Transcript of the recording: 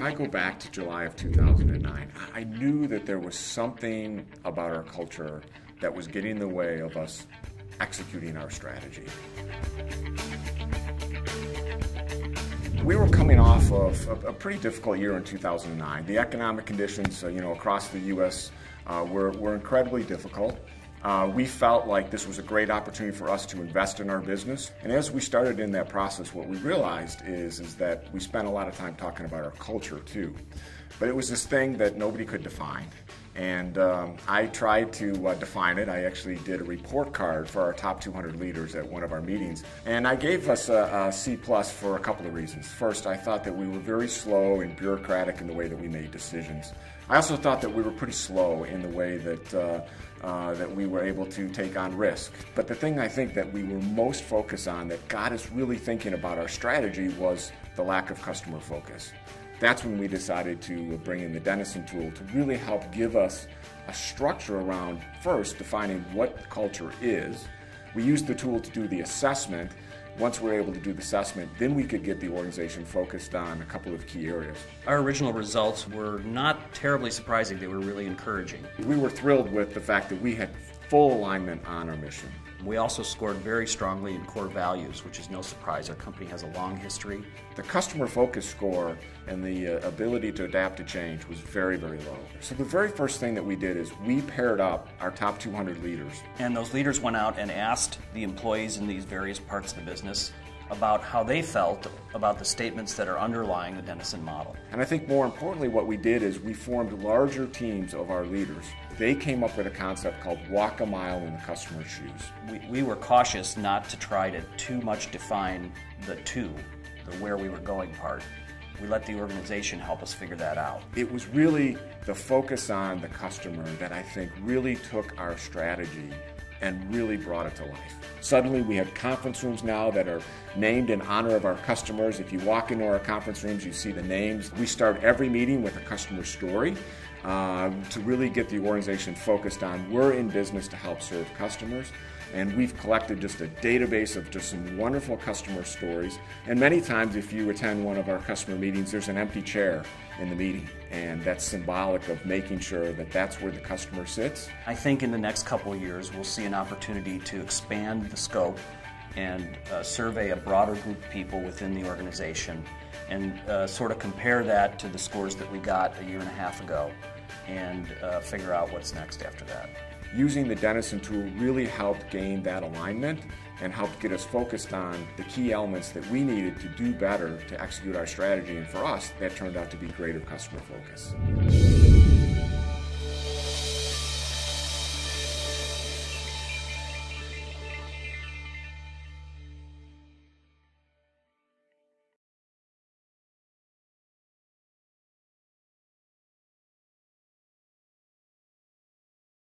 I go back to July of 2009, I knew that there was something about our culture that was getting in the way of us executing our strategy. We were coming off of a pretty difficult year in 2009. The economic conditions, across the U.S. Were incredibly difficult. We felt like this was a great opportunity for us to invest in our business. And as we started in that process, what we realized is that we spent a lot of time talking about our culture too. But it was this thing that nobody could define. And I tried to define it. I actually did a report card for our top 200 leaders at one of our meetings. And I gave us a C+ for a couple of reasons. First, I thought that we were very slow and bureaucratic in the way that we made decisions. I also thought that we were pretty slow in the way that we were able to take on risk. But the thing I think that we were most focused on that got us really thinking about our strategy was the lack of customer focus. That's when we decided to bring in the Denison tool to really help give us a structure around, first, defining what culture is. We used the tool to do the assessment. Once we were able to do the assessment, then we could get the organization focused on a couple of key areas. Our original results were not terribly surprising. They were really encouraging. We were thrilled with the fact that we had full alignment on our mission. We also scored very strongly in core values, which is no surprise. Our company has a long history. The customer focus score and the ability to adapt to change was very, very low. So the very first thing that we did is we paired up our top 200 leaders. And those leaders went out and asked the employees in these various parts of the business about how they felt about the statements that are underlying the Denison model. And I think more importantly what we did is we formed larger teams of our leaders. They came up with a concept called walk a mile in the customer's shoes. We were cautious not to try to too much define the where we were going part. We let the organization help us figure that out. It was really the focus on the customer that I think really took our strategy and really brought it to life. Suddenly we have conference rooms now that are named in honor of our customers. If you walk into our conference rooms, you see the names. We start every meeting with a customer story to really get the organization focused on we're in business to help serve customers. And we've collected just a database of just some wonderful customer stories. And many times if you attend one of our customer meetings, there's an empty chair in the meeting. And that's symbolic of making sure that that's where the customer sits. I think in the next couple of years we'll see an opportunity to expand the scope and survey a broader group of people within the organization and sort of compare that to the scores that we got a year and a half ago and figure out what's next after that. Using the Denison tool really helped gain that alignment and helped get us focused on the key elements that we needed to do better to execute our strategy. And for us, that turned out to be greater customer focus.